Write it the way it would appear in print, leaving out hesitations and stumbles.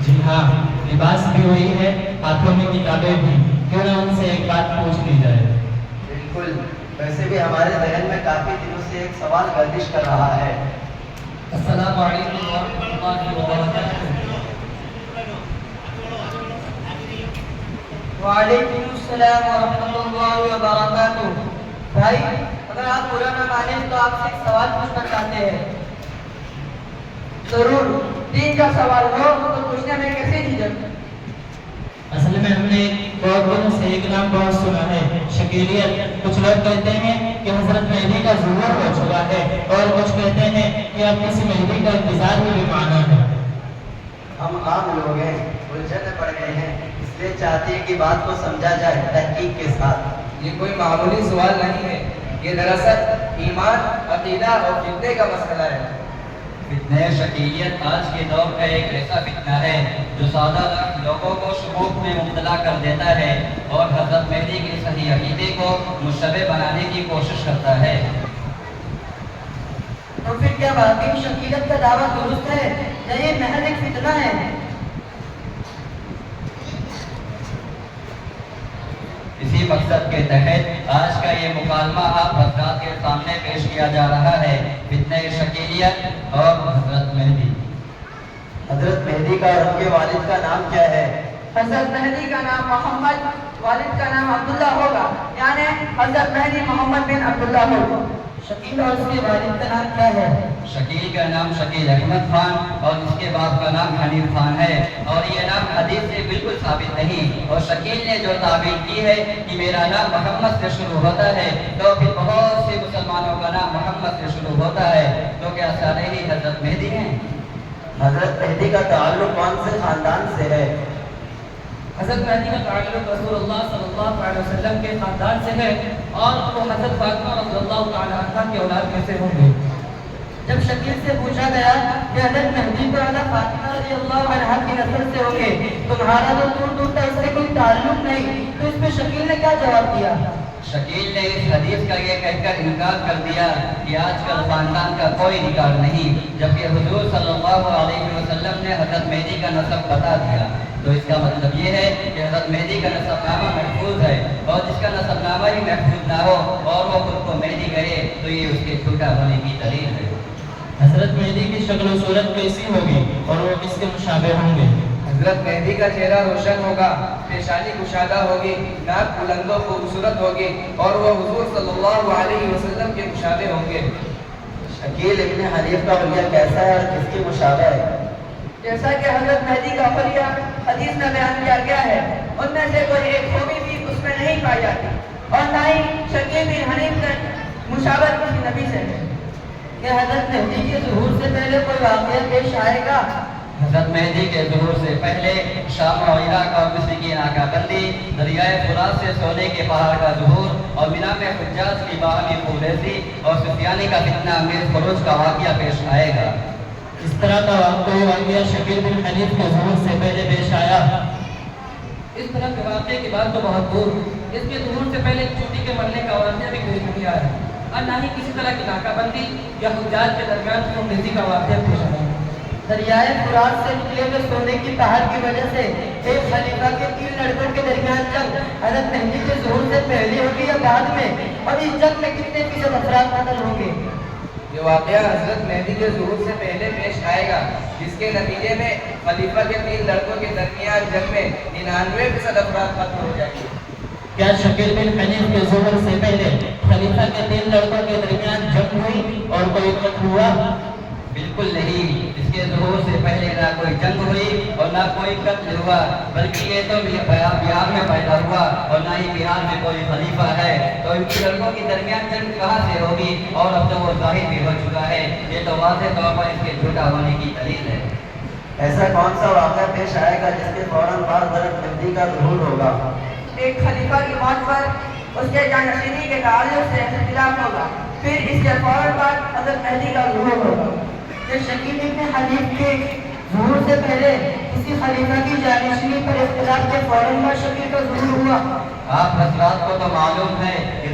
جی ہاں، لباس بھی وہی ہے، ہاتھوں میں کتابیں بھی، کیوں نہ ان سے ایک بات پوچھ لی جائے؟ بالکل، ویسے بھی ہمارے ذہن میں کافی دنوں سے ایک سوال گردش کر رہا ہے۔ السلام علیکم ورحمۃ اللہ وبرکاتہ۔ وعلیکم السلام ورحمۃ اللہ وبرکاتہ۔ بھائی، اگر آپ برا نہ مانیں تو آپ سے ایک سوال پوچھنا چاہتے ہیں۔ ضرور، دین کا سوال ہو تو پوچھنے میں کیسے جھجک؟ اصل میں ہم نے بہت دنوں سے ایک نام بہت سنا ہے، شکیلیت۔ کچھ لوگ کہتے ہیں کہ حضرت مہدی کا ظہور ہو چکا ہے، اور کچھ کہتے ہیں کہ اب کسی مہدی کا انتظار ہی بے معنی ہے۔ ہم عام لوگ ہیں، الجھن میں پڑ گئے ہیں، اس لیے چاہتے ہیں کہ بات کو سمجھا جائے تحقیق کے ساتھ۔ یہ کوئی معمولی سوال نہیں ہے، یہ دراصل ایمان، عقیدہ اور فتنے کا مسئلہ ہے۔ فتنہ شکیلیت آج کے دور کا ایک ایسا فتنہ ہے جو سادہ لوگوں کو شکوک میں مبتلا کر دیتا ہے اور حضرت مہدی کے صحیح عقیدے کو مشتبہ بنانے کی کوشش کرتا ہے۔ تو پھر کیا واقعی شکیلت کا دعویٰ درست ہے یا یہ محض ایک فتنہ ہے؟ اسی مقصد کے تحت آج کا یہ مکالمہ آپ حضرات کے سامنے پیش کیا جا رہا ہے، فتنہ شکیلیت اور حضرت مہدی۔ حضرت مہدی کا اور ان کے والد کا نام کیا ہے؟ حضرت مہدی کا نام محمد، والد کا نام عبداللہ ہوگا، یعنی حضرت مہدی محمد بن عبداللہ ہوگا۔ شکیل اور اس کے والد کا نام کیا ہے؟ شکیل کا نام شکیل احمد خان اور اس کے باپ کا نام حنیف خان ہے، اور یہ نام حدیث سے بالکل ثابت نہیں۔ اور شکیل نے جو تعبیر کی ہے کہ میرا نام محمد سے شروع ہوتا ہے، تو پھر بہت سے مسلمانوں کا نام محمد سے شروع ہوتا ہے، تو کیا سارے ہی حضرت مہدی ہیں؟ حضرت مہدی کا تعلق کون سے خاندان سے ہے؟ حضرت مہدی کا تعلق رسول اللہ صلی اللہ علیہ وسلم کے خاندان سے ہے، اور وہ حضرت فاطمہ رضی اللہ تعالیٰ عنہ کی اولاد میں سے ہوں گے۔ جب شکیل سے پوچھا گیا کہ حضرت مہدی تو حضرت فاطمہ رضی اللہ عنہ کی نسل سے ہوں گے، تمہارا تو دور دور تک اس سے کوئی تعلق نہیں، تو اس پہ شکیل نے کیا جواب دیا؟ شکیل نے اس حدیث کا یہ کہہ کر انکار کر دیا کہ آج کل خاندان کا کوئی ریکارڈ نہیں، جبکہ حضور صلی اللہ علیہ وسلم نے حضرت مہدی کا نسب بتا دیا۔ تو اس کا مطلب یہ ہے کہ حضرت مہدی کا نسب نامہ محفوظ ہے، اور جس کا نسب نامہ ہی محفوظ نہ ہو اور وہ خود کو مہدی کہے تو یہ اس کے جھوٹا ہونے کی دلیل ہے۔ حضرت مہدی کی شکل و صورت کیسی ہوگی اور وہ کس کے مشابہ ہوں گے؟ حضرت مہدی کا چہرہ روشن ہوگا، پیشانی کشادہ ہوگی، ناک بلند و خوبصورت ہوگی، اور وہ حضور صلی اللہ علیہ وسلم کے مشابہ ہوں گے۔ شکیل ابن حنیف کا حلیہ کیسا ہے اور کس کے مشابہ ہے؟ جیسا کہ حضرت مہدی کا حلیہ حدیث میں بیان کیا گیا ہے، ان میں سے کوئی ایک خوبی بھی اس میں نہیں پائی جاتی، اور نہ ہی شکیل بن حنیف کا مشابہت کسی نبی سے ہے۔ کہ حضرت مہدی کے ظہور سے پہلے کوئی واقعہ پیش آئے گا؟ حضرت مہدی کے ظہور سے پہلے شام و عراق اور مصر کی ناکہ بندی، دریائے فرات سے سونے کے پہاڑ کا ظہور، اور مینا میں حجاج کی باہمی خوبصورتی اور سفیانی کا فتنہ انگیز خروج کا واقعہ پیش آئے گا۔ اس طرح کا کوئی واقعہ شکیل بن حنیف کے ظہور سے پہلے پیش آیا؟ اس طرح کے واقعے کی بات تو بہت دور، اس کے ظہور سے پہلے چوٹی کے مرنے کا واقعہ بھی پیش نہیں آیا، اور نہ ہی کسی طرح کی ناکہ بندی یا حجاج کے درمیان خونریزی کا واقعہ پیش آیا۔ دریائے فرات سے نکلے ہوئے سونے کی پہاڑ کی وجہ سے ایک خلیفہ کے 3 لڑکوں کے درمیان جنگ حضرت مہدی کے ظہور سے پہلے ہوگی یا بعد میں، اور اس جنگ میں کتنے فیصد افراد قتل ہوں گے؟ یہ واقعہ حضرت مہدی کے ظہور سے پہلے پیش آئے گا، جس کے نتیجے میں خلیفہ کے 3 لڑکوں کے درمیان جنگ میں 99% افراد قتل ہو جائیں گے۔ کیا شکیل بن حنیف کے ظہور سے پہلے خلیفہ کے 3 لڑکوں کے درمیان جنگ ہوئی اور کوئی قتل ہوا؟ بالکل نہیں، اس کے ظہور سے پہلے نہ کوئی جنگ ہوئی اور نہ کوئی قتل ہوا، بلکہ یہ تو بہار میں پیدا ہوا اور نہ ہی بہار میں کوئی خلیفہ ہے، تو ان کی لڑکوں کے درمیان جنگ کہاں سے ہوگی؟ اور اب تو وہ ظاہر بھی ہو چکا ہے، یہ تو واضح طور پر اس کے جھوٹا ہونے کی دلیل ہے۔ ایسا کون سا واقعہ پیش آئے گا جس کے فوراً بعد حضرت مہدی کا ظہور ہوگا؟ ایک خلیفہ کی موت پر اس کے جانشینی کے تعلق سے اختلاف ہوگا، پھر اس کے فوراً بعد حضرت مہدی کا ظہور ہوگا۔ کہ شکیل بن حنیف کے ظہور سے پہلے کسی خلیفہ کی جانشینی پر اختلاف کے فوراً بعد شکیل کا ظہور ہوا۔ آپ حضرات کو تو معلوم ہے کہ